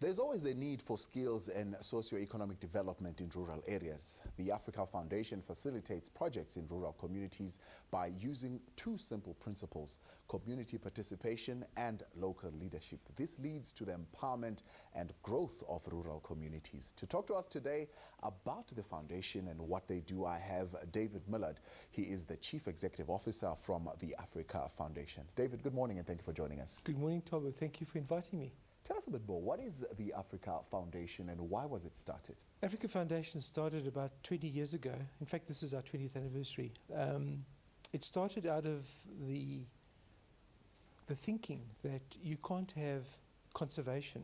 There's always a need for skills and socio-economic development in rural areas. The Africa Foundation facilitates projects in rural communities by using two simple principles: community participation and local leadership. This leads to the empowerment and growth of rural communities. To talk to us today about the foundation and what they do, I have David Millard. He is the Chief Executive Officer from the Africa Foundation. David, good morning and thank you for joining us. Good morning, Thabo. Thank you for inviting me. Tell us a bit more. What is the Africa Foundation and why was it started? Africa Foundation started about 20 years ago. In fact, this is our 20th anniversary. It started out of the thinking that you can't have conservation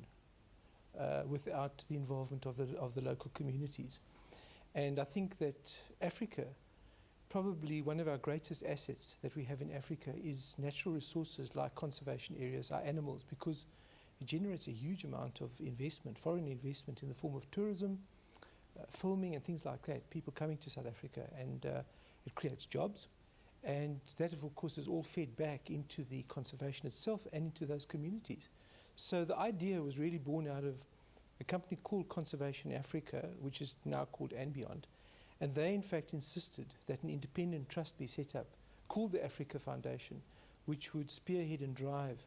without the involvement of the local communities. And I think that Africa, probably one of our greatest assets that we have in Africa is natural resources like conservation areas, our animals, because it generates a huge amount of investment, foreign investment in the form of tourism, filming and things like that, people coming to South Africa, and it creates jobs. And that, of course, is all fed back into the conservation itself and into those communities. So the idea was really born out of a company called Conservation Africa, which is now called &Beyond. And they, in fact, insisted that an independent trust be set up called the Africa Foundation, which would spearhead and drive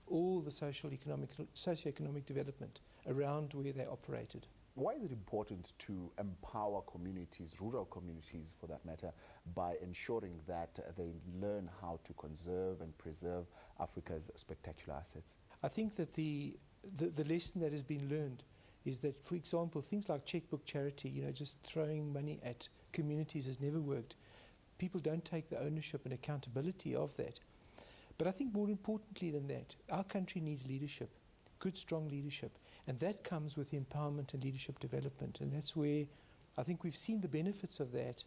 all the socio-economic development around where they operated. Why is it important to empower communities, rural communities for that matter, by ensuring that they learn how to conserve and preserve Africa's spectacular assets? I think that the lesson that has been learned is that, for example, things like checkbook charity, just throwing money at communities has never worked. People don't take the ownership and accountability of that. But I think more importantly than that, our country needs leadership, good, strong leadership. And that comes with empowerment and leadership development. And that's where I think we've seen the benefits of that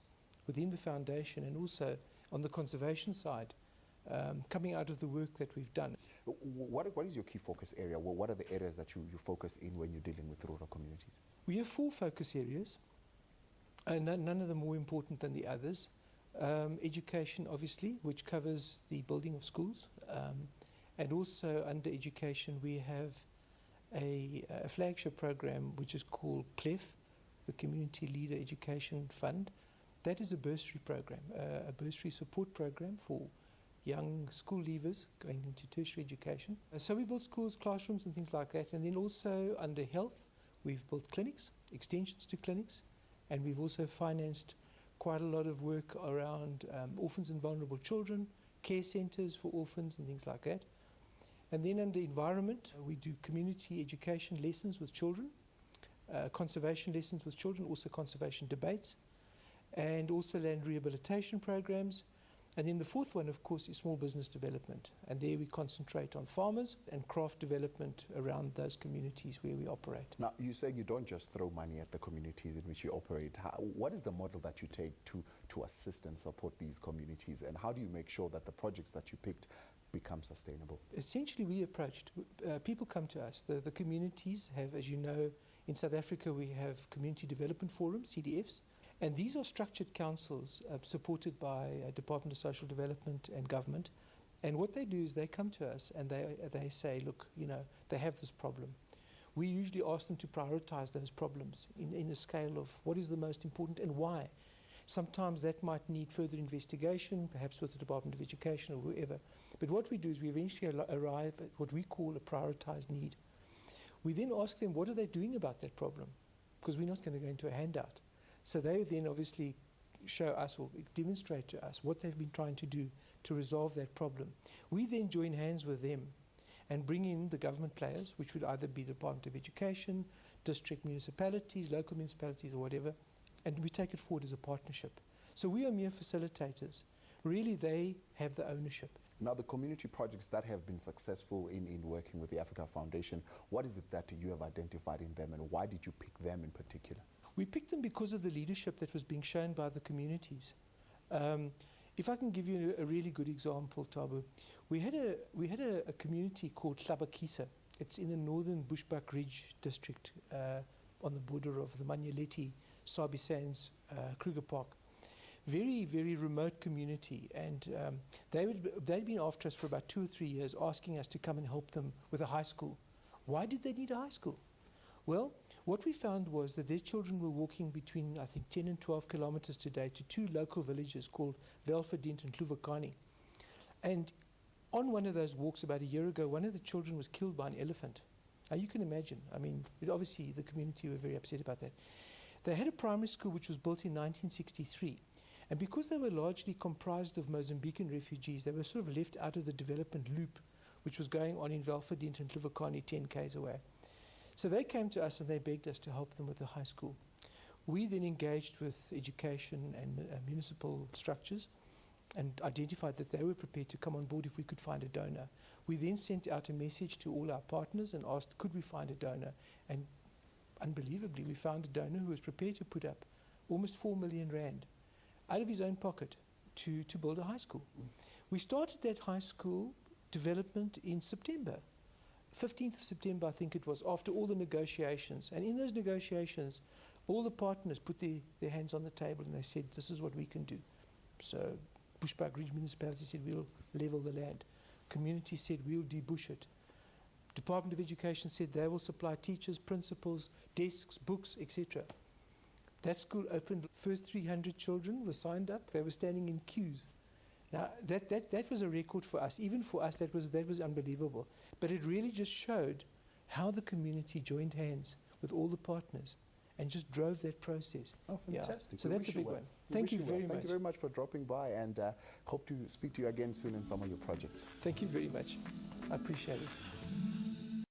within the foundation and also on the conservation side, coming out of the work that we've done. What is your key focus area? What are the areas that you focus in when you're dealing with rural communities? We have 4 focus areas, and none of them more important than the others. Education, obviously, which covers the building of schools. And also under education, we have a flagship program which is called CLEF, the Community Leader Education Fund. That is a bursary program, a bursary support program for young school leavers going into tertiary education. So we build schools, classrooms and things like that. And then also under health, we've built clinics, extensions to clinics, and we've also financed quite a lot of work around orphans and vulnerable children, care centres for orphans and things like that. And then under environment, we do community education lessons with children, conservation lessons with children, also conservation debates, and also land rehabilitation programs. And then the 4th one, of course, is small business development. And there we concentrate on farmers and craft development around those communities where we operate. Now, you say you don't just throw money at the communities in which you operate. What is the model that you take to assist and support these communities? And how do you make sure that the projects that you picked become sustainable? Essentially, we approached, people come to us. The communities have, as you know, in South Africa, we have Community Development Forums, CDFs. And these are structured councils supported by Department of Social Development and government. And what they do is they come to us and they say, look, they have this problem. We usually ask them to prioritize those problems in a scale of what is the most important and why. Sometimes that might need further investigation, perhaps with the Department of Education or whoever. But what we do is we eventually arrive at what we call a prioritized need. We then ask them, what are they doing about that problem? Because we're not going to go into a handout. So they then obviously show us or demonstrate to us what they've been trying to do to resolve that problem. We then join hands with them and bring in the government players, which would either be the Department of Education, district municipalities, local municipalities or whatever, and we take it forward as a partnership. So we are mere facilitators. Really, they have the ownership. Now, the community projects that have been successful in working with the Africa Foundation, what is it that you have identified in them and why did you pick them in particular? We picked them because of the leadership that was being shown by the communities. If I can give you a really good example, Thabo, we had a community called Hlabakisa. It's in the northern Bushbuck Ridge district on the border of the Manyeleti, Sabi Sands, Kruger Park. Very, very remote community, and they'd been after us for about 2 or 3 years, asking us to come and help them with a high school. Why did they need a high school? Well, what we found was that their children were walking between, I think, 10 and 12 kilometers today to two local villages called Velverdient and Kluvakani. And on one of those walks about a year ago, one of the children was killed by an elephant. Now you can imagine, I mean, obviously the community were very upset about that. They had a primary school which was built in 1963. And because they were largely comprised of Mozambican refugees, they were sort of left out of the development loop which was going on in Velverdient and Kluvakani 10 k's away. So they came to us and they begged us to help them with the high school. We then engaged with education and municipal structures and identified that they were prepared to come on board if we could find a donor. We then sent out a message to all our partners and asked, could we find a donor? And unbelievably, we found a donor who was prepared to put up almost 4 million rand out of his own pocket to build a high school. We started that high school development in September. 15th of September, I think it was, after all the negotiations. And in those negotiations, all the partners put their hands on the table and they said, this is what we can do. So Bushbuck Ridge Municipality said, we'll level the land. Community said, we'll debush it. Department of Education said they will supply teachers, principals, desks, books, etc. That school opened. First 300 children were signed up. They were standing in queues. Now, that was a record for us. Even for us, that was unbelievable. But it really just showed how the community joined hands with all the partners and just drove that process. Oh, fantastic. Yeah. So that's a big one. Thank you very much. Thank you very much for dropping by, and hope to speak to you again soon in some of your projects. Thank you very much. I appreciate it.